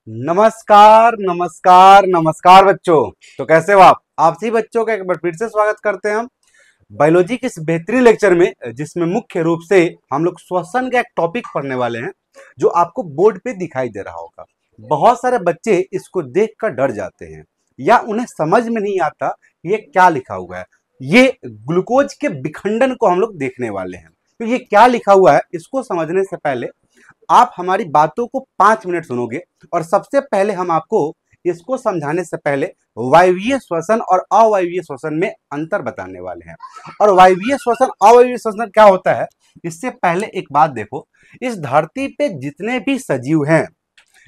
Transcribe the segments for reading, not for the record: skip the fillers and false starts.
नमस्कार नमस्कार नमस्कार बच्चों। तो कैसे हो आप सभी बच्चों का एक बार फिर से स्वागत करते हैं हम बायोलॉजी के इस बेहतरीन लेक्चर में, जिसमें मुख्य रूप से हम लोग श्वसन का एक टॉपिक पढ़ने वाले हैं जो आपको बोर्ड पे दिखाई दे रहा होगा। बहुत सारे बच्चे इसको देखकर डर जाते हैं या उन्हें समझ में नहीं आता ये क्या लिखा हुआ है। ये ग्लूकोज के विखंडन को हम लोग देखने वाले हैं। तो ये क्या लिखा हुआ है इसको समझने से पहले आप हमारी बातों को 5 मिनट सुनोगे और सबसे पहले हम आपको इसको समझाने से पहले वायवीय श्वसन और अवायवीय श्वसन में अंतर बताने वाले हैं। और वायवीय श्वसन अवायवीय श्वसन क्या होता है इससे पहले एक बात देखो, इस धरती पे जितने भी सजीव हैं,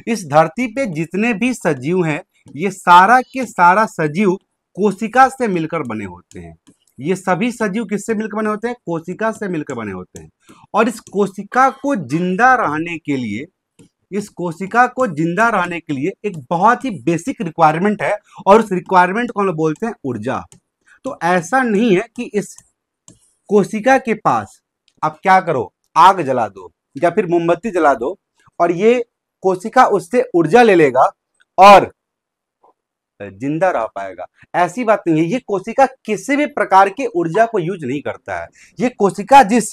इस धरती पे जितने भी सजीव हैं, ये सारा के सारा सजीव कोशिका से मिलकर बने होते हैं। ये सभी सजीव किससे मिलकर बने होते हैं? कोशिका से मिलकर बने होते हैं। और इस कोशिका को जिंदा रहने के लिए, इस कोशिका को जिंदा रहने के लिए एक बहुत ही बेसिक रिक्वायरमेंट है और उस रिक्वायरमेंट को हम लोग बोलते हैं ऊर्जा। तो ऐसा नहीं है कि इस कोशिका के पास आप क्या करो, आग जला दो या फिर मोमबत्ती जला दो और ये कोशिका उससे ऊर्जा ले लेगा और जिंदा रह पाएगा। ऐसी बात नहीं है। ये कोशिका किसी भी प्रकार के ऊर्जा को यूज नहीं करता है। ये कोशिका जिस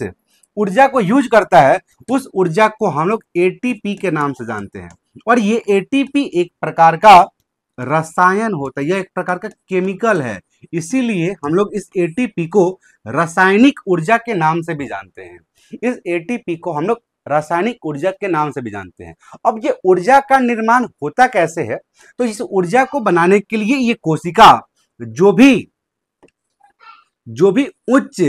ऊर्जा को यूज करता है उस ऊर्जा को हम लोग एटीपी के नाम से जानते हैं। और ये एटीपी एक प्रकार का रसायन होता है, यह एक प्रकार का केमिकल है। इसीलिए हम लोग इस एटीपी को रासायनिक ऊर्जा के नाम से भी जानते हैं। इस एटीपी को हम लोग रासायनिक ऊर्जा के नाम से भी जानते हैं। अब ये ऊर्जा का निर्माण होता कैसे है? तो इस ऊर्जा को बनाने के लिए ये कोशिका जो भी उच्च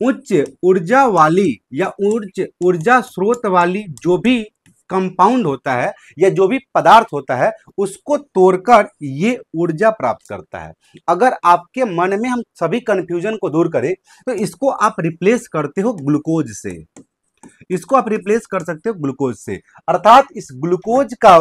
उच्च ऊर्जा वाली या उच्च ऊर्जा स्रोत वाली जो भी कंपाउंड होता है या जो भी पदार्थ होता है उसको तोड़कर ये ऊर्जा प्राप्त करता है। अगर आपके मन में हम सभी कंफ्यूजन को दूर करें तो इसको आप रिप्लेस करते हो ग्लूकोज से। इसको आप रिप्लेस कर सकते हो ग्लूकोज से, अर्थात इस ग्लूकोज का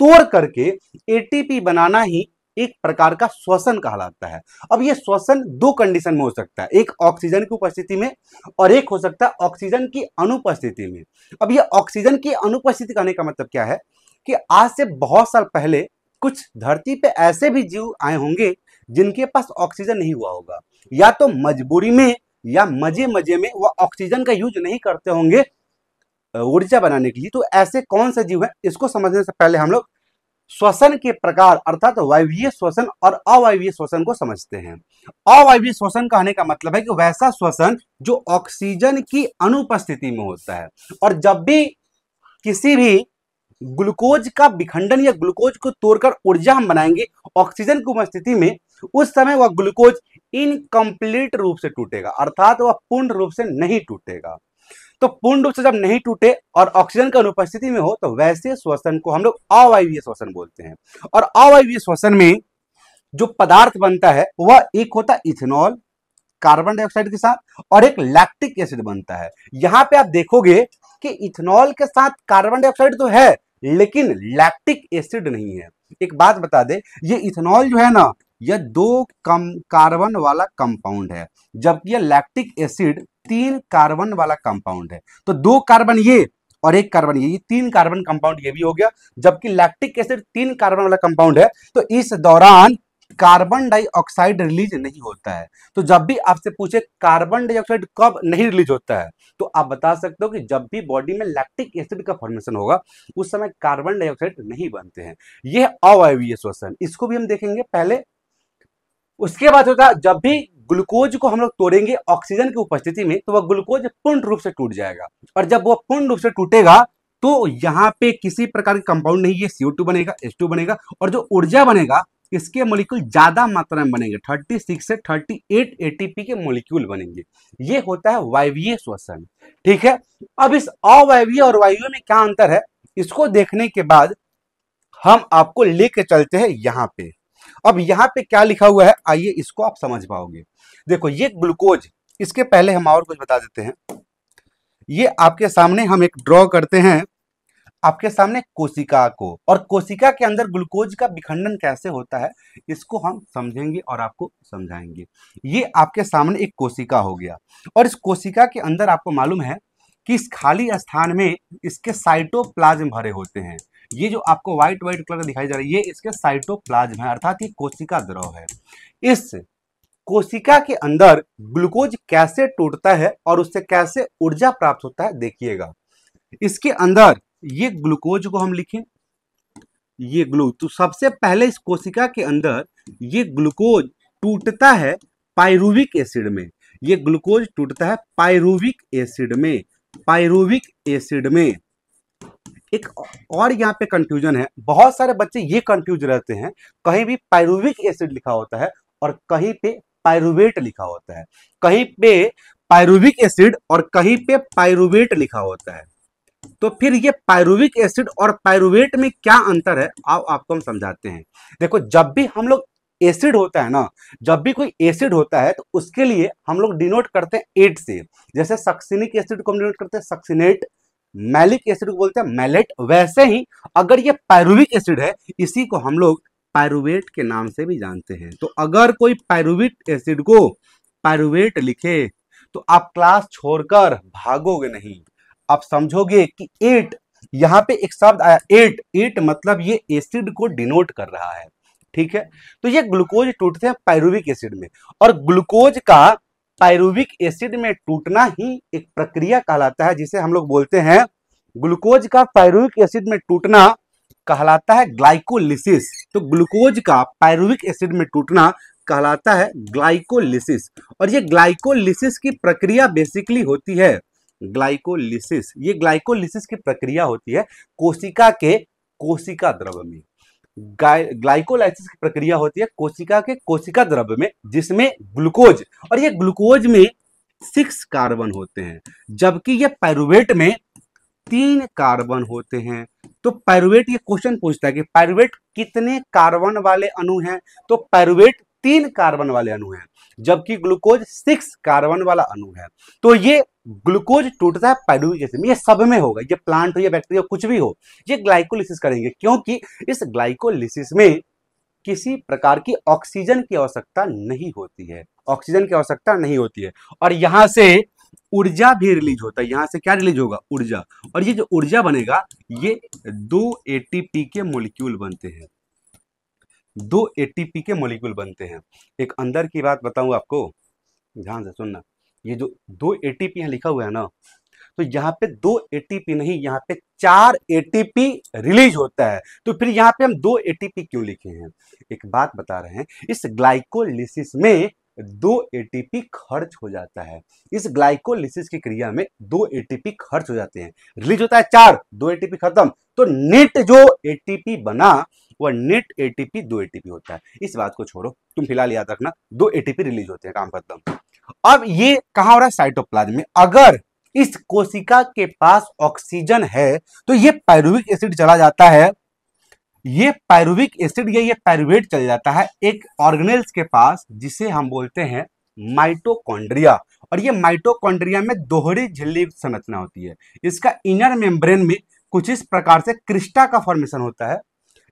तोड़ करके एटीपी बनाना ही एक प्रकार का श्वसन कहलाता है। अब ये श्वसन दो कंडीशन में हो सकता है, एक ऑक्सीजन की उपस्थिति में और एक हो सकता है ऑक्सीजन की अनुपस्थिति में। अब ये ऑक्सीजन की अनुपस्थिति कहने का मतलब क्या है कि आज से बहुत साल पहले कुछ धरती पे ऐसे भी जीव आए होंगे जिनके पास ऑक्सीजन नहीं हुआ होगा, या तो मजबूरी में या मजे मजे में वह ऑक्सीजन का यूज नहीं करते होंगे ऊर्जा बनाने के लिए। तो ऐसे कौन से जीव हैं इसको समझने से पहले हम लोग श्वसन के प्रकार अर्थात वायवीय श्वसन और अवायवीय श्वसन को समझते हैं। अवायवीय श्वसन कहने का मतलब है कि वैसा श्वसन जो ऑक्सीजन की अनुपस्थिति में होता है। और जब भी किसी भी ग्लूकोज का विखंडन या ग्लूकोज को तोड़कर ऊर्जा हम बनाएंगे ऑक्सीजन की उपस्थिति में, उस समय वह ग्लूकोज इनकम्प्लीट रूप से टूटेगा, अर्थात वह पूर्ण रूप से नहीं टूटेगा। तो पूर्ण रूप से जब नहीं टूटे और ऑक्सीजन की अनुपस्थिति में हो तो वैसे श्वसन को हम लोग अवायवीय श्वसन बोलते हैं। और अवायवीय श्वसन में जो पदार्थ बनता है वह एक होता है इथेनॉल कार्बन डाइऑक्साइड के साथ और एक लैक्टिक एसिड बनता है। यहां पे आप देखोगे कि इथेनॉल के साथ कार्बन डाइऑक्साइड तो है लेकिन लैक्टिक एसिड नहीं है। एक बात बता दे, ये इथेनॉल जो है ना यह 2 कम कार्बन वाला कंपाउंड है, जबकि यह लैक्टिक एसिड 3 कार्बन वाला कंपाउंड है। तो 2 कार्बन ये और 1 कार्बन ये 3 कार्बन कंपाउंड ये भी हो गया, जबकि लैक्टिक एसिड 3 कार्बन वाला कंपाउंड है। तो इस दौरान कार्बन डाइऑक्साइड रिलीज नहीं होता है। तो जब भी आपसे पूछे कार्बन डाइऑक्साइड कब नहीं रिलीज होता है तो आप बता सकते हो कि जब भी बॉडी में लैक्टिक एसिड का फॉर्मेशन होगा उस समय कार्बन डाइऑक्साइड नहीं बनते हैं। यह अवायवीय श्वसन, इसको भी हम देखेंगे पहले। उसके बाद होता है जब भी ग्लूकोज को हम लोग तोड़ेंगे ऑक्सीजन की उपस्थिति में तो वह ग्लूकोज पूर्ण रूप से टूट जाएगा। और जब वह पूर्ण रूप से टूटेगा तो यहाँ पे किसी प्रकार के कंपाउंड नहीं, ये CO2 बनेगा, H2 बनेगा और जो ऊर्जा बनेगा इसके मॉलिक्यूल ज्यादा मात्रा में बनेंगे, 36 से 38 एटीपी के मॉलिक्यूल बनेंगे। ये होता है वायवीय श्वसन। ठीक है, अब इस अवायवीय और वायवीय में क्या अंतर है इसको देखने के बाद हम आपको लेके चलते हैं यहाँ पे। अब यहाँ पे क्या लिखा हुआ है आइए इसको आप समझ पाओगे। देखो ये ग्लूकोज, इसके पहले हम और कुछ बता देते हैं। ये आपके सामने हम एक ड्रॉ करते हैं आपके सामने कोशिका को, और कोशिका के अंदर ग्लूकोज का विखंडन कैसे होता है इसको हम समझेंगे और आपको समझाएंगे। ये आपके सामने एक कोशिका हो गया और इस कोशिका के अंदर आपको मालूम है कि इस खाली स्थान में इसके साइटोप्लाज्म भरे होते हैं। ये जो आपको व्हाइट व्हाइट कलर दिखाई दे रहा है, ये इसके साइटोप्लाज्म है, अर्थात ये कोशिका द्रव है। इस कोशिका के अंदर ग्लूकोज कैसे टूटता है और उससे कैसे ऊर्जा प्राप्त होता है, देखिएगा। इसके अंदर ये ग्लूकोज को हम लिखें, ये तो सबसे पहले इस कोशिका के अंदर ये ग्लूकोज टूटता है पायरुविक एसिड में। ये ग्लूकोज टूटता है पायरुविक एसिड में, पायरुविक एसिड में। एक और यहाँ पे कंफ्यूजन है, बहुत सारे बच्चे ये कंफ्यूज रहते हैं, कहीं भी पायरुविक एसिड लिखा होता है और कहीं पे पायरुवेट लिखा होता है, कहीं पे पायरुविक एसिड और कहीं पे पायरुवेट लिखा होता है। तो फिर ये पायरुविक एसिड और पायरुवेट में क्या अंतर है, आओ आपको हम समझाते हैं। देखो, जब भी हम लोग एसिड होता है ना, जब भी कोई एसिड होता है तो उसके लिए हम लोग डिनोट करते हैं एट से। जैसे सक्सिनिक एसिड को हम डिनोट करते हैं सक्सिनेट, मैलिक एसिड को बोलते हैं मैलेट। वैसे ही अगर ये पायरुविक एसिड है, इसी को हम लोग पायरुवेट के नाम से भी जानते हैं। तो अगर कोई पायरुविक एसिड को पायरुवेट लिखे तो आप क्लास छोड़कर भागोगे नहीं। आप समझोगे कि एट, यहां पे एक शब्द आया एट, एट मतलब ये एसिड को डिनोट कर रहा है, ठीक है। तो ये ग्लूकोज टूटते हैं पायरुविक एसिड में, और ग्लूकोज का पायरुविक एसिड में टूटना ही एक प्रक्रिया कहलाता है, जिसे हम लोग बोलते हैं, ग्लूकोज का पायरुविक एसिड में टूटना कहलाता है ग्लाइकोलिसिस। तो ग्लूकोज का पायरुविक एसिड में टूटना कहलाता है ग्लाइकोलिसिस। और ये ग्लाइकोलिसिस की प्रक्रिया बेसिकली होती है ग्लाइकोलिसिस, ये ग्लाइकोलिसिस की प्रक्रिया होती है कोशिका के कोशिका द्रव में। ग्लाइकोलाइसिस की प्रक्रिया होती है कोशिका के कोशिका द्रव में, जिसमें ग्लूकोज, और ये ग्लूकोज में 6 कार्बन होते हैं, जबकि ये पायरुवेट में 3 कार्बन होते हैं। तो पायरुवेट ये क्वेश्चन पूछता है कि पायरुवेट कितने कार्बन वाले अणु हैं, तो पायरुवेट 3 कार्बन वाले अणु हैं, जबकि ग्लूकोज 6 कार्बन वाला अणु है। तो ये ग्लूकोज टूटता है पायरुविक एसिड में। ये सब में होगा, ये प्लांट हो या बैक्टीरिया कुछ भी हो, ये ग्लाइकोलिसिस करेंगे, क्योंकि इस ग्लाइकोलिसिस में किसी प्रकार की ऑक्सीजन की आवश्यकता नहीं होती है, ऑक्सीजन की आवश्यकता नहीं होती है। और यहां से ऊर्जा भी रिलीज होता है, यहां से क्या रिलीज होगा, ऊर्जा। और ये जो ऊर्जा बनेगा, ये 2 एटीपी के मॉलिक्यूल बनते हैं, 2 एटीपी के मॉलिक्यूल बनते हैं। एक अंदर की बात बताऊं आपको, ध्यान से सुनना। ये जो 2 एटीपी यहाँ लिखा हुआ है ना, तो यहाँ पे 2 एटीपी नहीं, यहाँ पे 4 एटीपी रिलीज होता है। तो फिर यहाँ पे हम 2 एटीपी क्यों लिखे हैं, एक बात बता रहे हैं। इस ग्लाइकोलिसिस में 2 एटीपी खर्च हो जाता है, इस ग्लाइकोलिसिस की क्रिया में 2 एटीपी खर्च हो जाते हैं, रिलीज होता है 4, 2 एटीपी खत्म। तो नेट जो एटीपी बना, वह नेट एटीपी 2 एटीपी होता है। इस बात को छोड़ो, तुम फिलहाल याद रखना 2 एटीपी रिलीज होते हैं, काम खत्म। अब ये कहां हो रहा है, साइटोप्लाज्म में। अगर इस कोशिका के पास ऑक्सीजन है तो ये पायरुविक एसिड चला जाता है, ये पायरुविक एसिड या ये पायरुवेट चला जाता है एक ऑर्गेनेल्स के पास, जिसे हम बोलते हैं माइटोकॉन्ड्रिया। और ये माइटोकॉन्ड्रिया में दोहरी झिल्ली संरचना होती है। इसका इनर मेम्ब्रेन में कुछ इस प्रकार से क्रिस्टा का फॉर्मेशन होता है।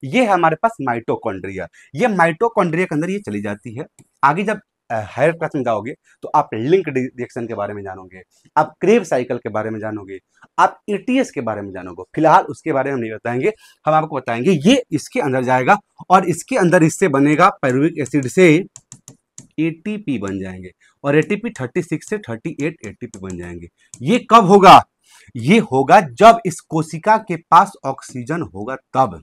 ये है हमारे पास माइटोकॉन्ड्रिया। ये माइटोकॉन्ड्रिया के अंदर ये चली जाती है। आगे जब हायर क्लास में जाओगे तो आप लिंक रिएक्शन के बारे में जानोगे, आप क्रेब्स साइकिल के बारे में जानोगे, आप ईटीएस के बारे में जानोगे। फिलहाल उसके बारे में हम नहीं बताएंगे, हम आपको बताएंगे ये इसके अंदर जाएगा और इसके अंदर इससे बनेगा पायरुविक एसिड से एटीपी बन जाएंगे, और एटीपी 36 से 38 एटीपी बन जाएंगे। ये कब होगा, ये होगा जब इस कोशिका के पास ऑक्सीजन होगा तब,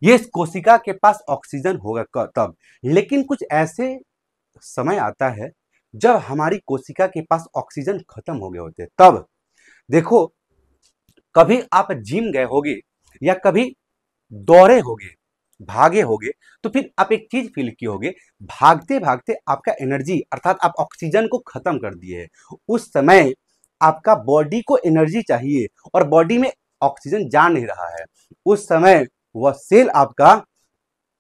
ये इस कोशिका के पास ऑक्सीजन होगा तब। लेकिन कुछ ऐसे समय आता है जब हमारी कोशिका के पास ऑक्सीजन खत्म हो गए होते हैं तब। देखो, कभी आप जिम गए होगे या कभी दौड़े होगे, भागे होगे, तो फिर आप एक चीज फील किए होगे, भागते भागते आपका एनर्जी अर्थात आप ऑक्सीजन को खत्म कर दिए है। उस समय आपका बॉडी को एनर्जी चाहिए और बॉडी में ऑक्सीजन जा नहीं रहा है। उस समय वह सेल आपका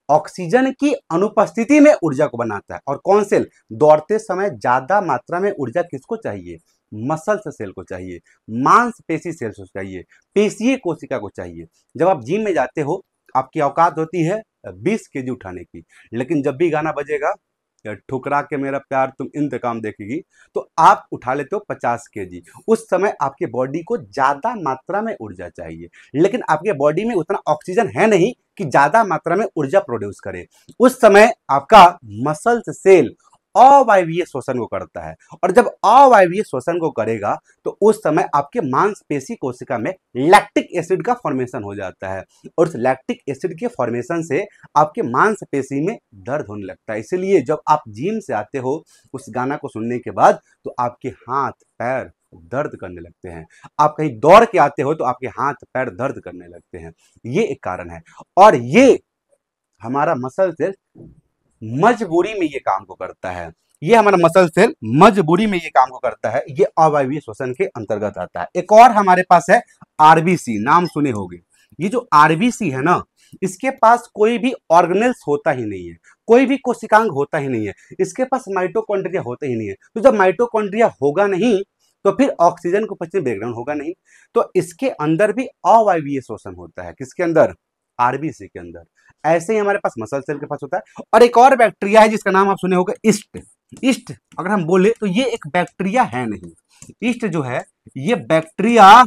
ऑक्सीजन की अनुपस्थिति में ऊर्जा को बनाता है। और कौन सेल, दौड़ते समय ज्यादा मात्रा में ऊर्जा किसको चाहिए, मसल सेल को चाहिए, मांसपेशी सेल को चाहिए, पेशीय कोशिका को चाहिए। जब आप जिम में जाते हो, आपकी औकात होती है 20 केजी उठाने की, लेकिन जब भी गाना बजेगा ठुकरा के मेरा प्यार तुम इंतकाम देखेगी, तो आप उठा लेते हो 50 kg। उस समय आपके बॉडी को ज्यादा मात्रा में ऊर्जा चाहिए, लेकिन आपके बॉडी में उतना ऑक्सीजन है नहीं कि ज्यादा मात्रा में ऊर्जा प्रोड्यूस करे। उस समय आपका मसल्स सेल अवायवीय श्वसन को करता है, और जब अवायवीय श्वसन को करेगा तो उस समय आपके मांसपेशी कोशिका में लैक्टिक एसिड का फॉर्मेशन हो जाता है, और उस लैक्टिक एसिड के फॉर्मेशन से आपके मांसपेशी में दर्द होने लगता है। इसलिए जब आप जिम से आते हो उस गाना को सुनने के बाद, तो आपके हाथ पैर दर्द करने लगते हैं। आप कहीं दौड़ के आते हो तो आपके हाथ पैर दर्द करने लगते हैं। ये एक कारण है, और ये हमारा मसल सेल मजबूरी में ये काम को करता है। ये हमारा मसल सेल मजबूरी में ये काम को करता है, ये अवायवीय श्वसन के अंतर्गत आता है। एक और हमारे पास है आरबीसी, नाम सुने होंगे। ये जो आरबीसी है ना, इसके पास कोई भी ऑर्गेनेल्स होता ही नहीं है, कोई भी कोशिकांग होता ही नहीं है, इसके पास माइटोकॉन्ड्रिया होता ही नहीं है। तो जब माइटोकॉन्ड्रिया होगा नहीं तो फिर ऑक्सीजन को पचने ब्रेकडाउन होगा नहीं, तो इसके अंदर भी अवायवीय श्वसन होता है। किसके अंदर? आरबीसी के अंदर। ऐसे ही हमारे पास मसल सेल के पास होता है। और एक और बैक्टीरिया है जिसका नाम आप सुने होंगे, ईस्ट। ईस्ट अगर हम बोले तो ये एक बैक्टीरिया है नहीं। ईस्ट जो है ये बैक्टीरिया,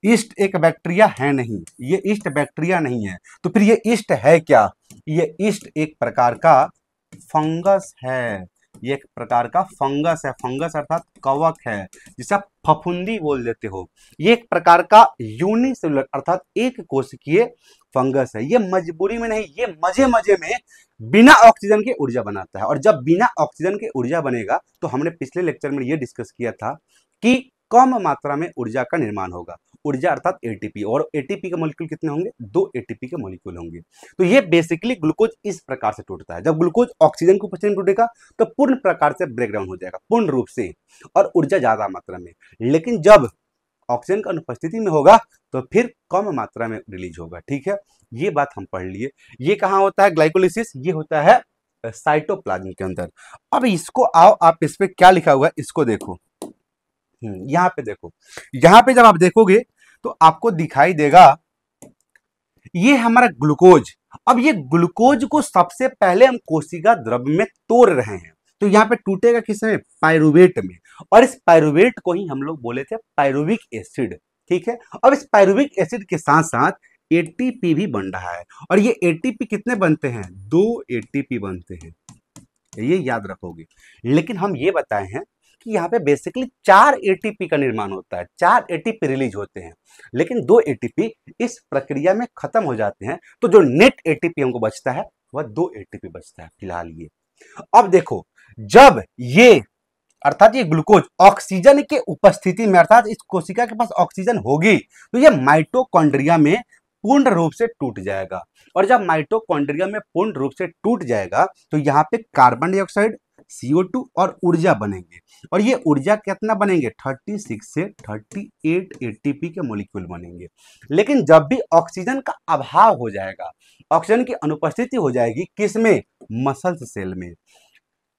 ईस्ट एक बैक्टीरिया है नहीं, ये ईस्ट बैक्टीरिया नहीं है। तो फिर ये ईस्ट है क्या? ये ईस्ट एक प्रकार का फंगस है। ये एक प्रकार का फंगस है। फंगस अर्थात कवक है, जिसे आप फफूंदी बोल देते हो। ये एक प्रकार का यूनिसेलुलर अर्थात एक कोशिकीय फंगस है। ये मजबूरी में नहीं, ये मजे मजे में बिना ऑक्सीजन के ऊर्जा बनाता है। और जब बिना ऑक्सीजन के ऊर्जा बनेगा, तो हमने पिछले लेक्चर में ये डिस्कस किया था कि कम मात्रा में ऊर्जा का निर्माण होगा। ऊर्जा अर्थात एटीपी, और एटीपी के मॉलिक्यूल कितने होंगे? 2 एटीपी के मॉलिक्यूल होंगे। तो ये बेसिकली ग्लूकोज इस प्रकार से टूटता है। जब ग्लूकोज ऑक्सीजन को पचने में टूटेगा तो पूर्ण प्रकार से ब्रेकडाउन हो जाएगा, पूर्ण रूप से, और ऊर्जा ज्यादा मात्रा में। लेकिन जब ऑक्सीजन की अनुपस्थिति में होगा तो फिर कम मात्रा में रिलीज होगा। ठीक है, ये बात हम पढ़ लिए। ये कहाँ होता है ग्लाइकोलिसिस? ये होता है साइटोप्लाज्म के अंदर। अब इसको आओ, आप इस पे क्या लिखा हुआ है इसको देखो। यहाँ पे देखो, यहाँ पे जब आप देखोगे तो आपको दिखाई देगा ये हमारा ग्लूकोज। अब ये ग्लूकोज को सबसे पहले हम कोशिका द्रव्य में तोड़ रहे हैं, तो यहाँ पे टूटेगा किसमें? पायरुवेट में। और इस पायरुवेट को ही हम लोग बोले थे पायरुविक एसिड। ठीक है, अब इस पायरुविक एसिड के साथ साथ एटीपी भी बन रहा है। और ये एटीपी कितने बनते हैं? 2 एटीपी बनते हैं, ये याद रखोगे। लेकिन हम ये बताए हैं कि यहाँ पे बेसिकली 4 एटीपी का निर्माण होता है, 4 एटीपी रिलीज होते हैं, लेकिन 2 एटीपी इस प्रक्रिया में खत्म हो जाते हैं। तो जो नेट एटीपी हमको बचता है वह 2 एटीपी बचता है फिलहाल ये। अब देखो, जब ये अर्थात ये ग्लूकोज ऑक्सीजन के उपस्थिति में, अर्थात इस कोशिका के पास ऑक्सीजन होगी, तो ये माइटोकॉन्ड्रिया में पूर्ण रूप से टूट जाएगा। और जब माइटोकॉन्ड्रिया में पूर्ण रूप से टूट जाएगा तो यहाँ पे कार्बन डाइऑक्साइड, CO2 और ऊर्जा बनेंगे। और ये ऊर्जा कितना बनेंगे? 36 से 38 एटीपी के मॉलिक्यूल बनेंगे। लेकिन जब भी ऑक्सीजन का अभाव हो जाएगा, ऑक्सीजन की अनुपस्थिति हो जाएगी, किसमें? मसल्स सेल में।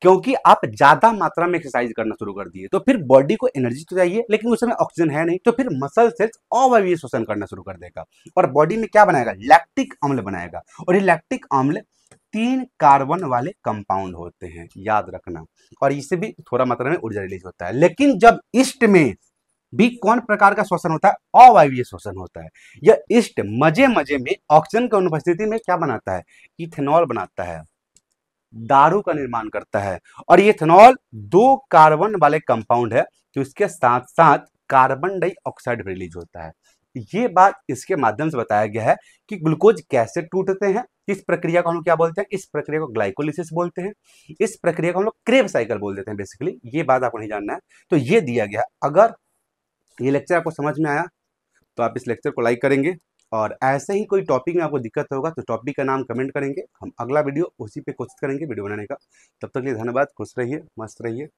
क्योंकि आप ज्यादा मात्रा में एक्सरसाइज करना शुरू कर दिए, तो फिर बॉडी को एनर्जी तो चाहिए, लेकिन उस समय ऑक्सीजन है नहीं, तो फिर मसल सेल्स अवायवीय श्वसन करना शुरू कर देगा, और बॉडी में क्या बनाएगा? लैक्टिक अम्ल बनाएगा। और ये लैक्टिक अम्ल 3 कार्बन वाले कंपाउंड होते हैं, याद रखना। और इससे भी थोड़ा मात्रा में ऊर्जा रिलीज होता है। लेकिन जब ईस्ट में भी कौन प्रकार का श्वसन होता है? अवायवीय श्वसन होता है। यह ईस्ट मजे मजे में ऑक्सीजन की अनुपस्थिति में क्या बनाता है? इथेनॉल बनाता है, दारू का निर्माण करता है। और ये इथेनॉल 2 कार्बन वाले कंपाउंड है, तो इसके साथ साथ कार्बन डाइऑक्साइड रिलीज होता है। ये बात इसके माध्यम से बताया गया है कि ग्लूकोज कैसे टूटते हैं। इस प्रक्रिया को हम लोग क्या बोलते हैं? इस प्रक्रिया को ग्लाइकोलिसिस बोलते हैं। इस प्रक्रिया को हम लोग क्रेब साइकिल बोल देते हैं बेसिकली। ये बात आपको नहीं जानना है, तो ये दिया गया। अगर ये लेक्चर आपको समझ में आया तो आप इस लेक्चर को लाइक करेंगे, और ऐसे ही कोई टॉपिक में आपको दिक्कत होगा तो टॉपिक का नाम कमेंट करेंगे। हम अगला वीडियो उसी पे कोशिश करेंगे वीडियो बनाने का। तब तक के लिए धन्यवाद। खुश रहिए, मस्त रहिए।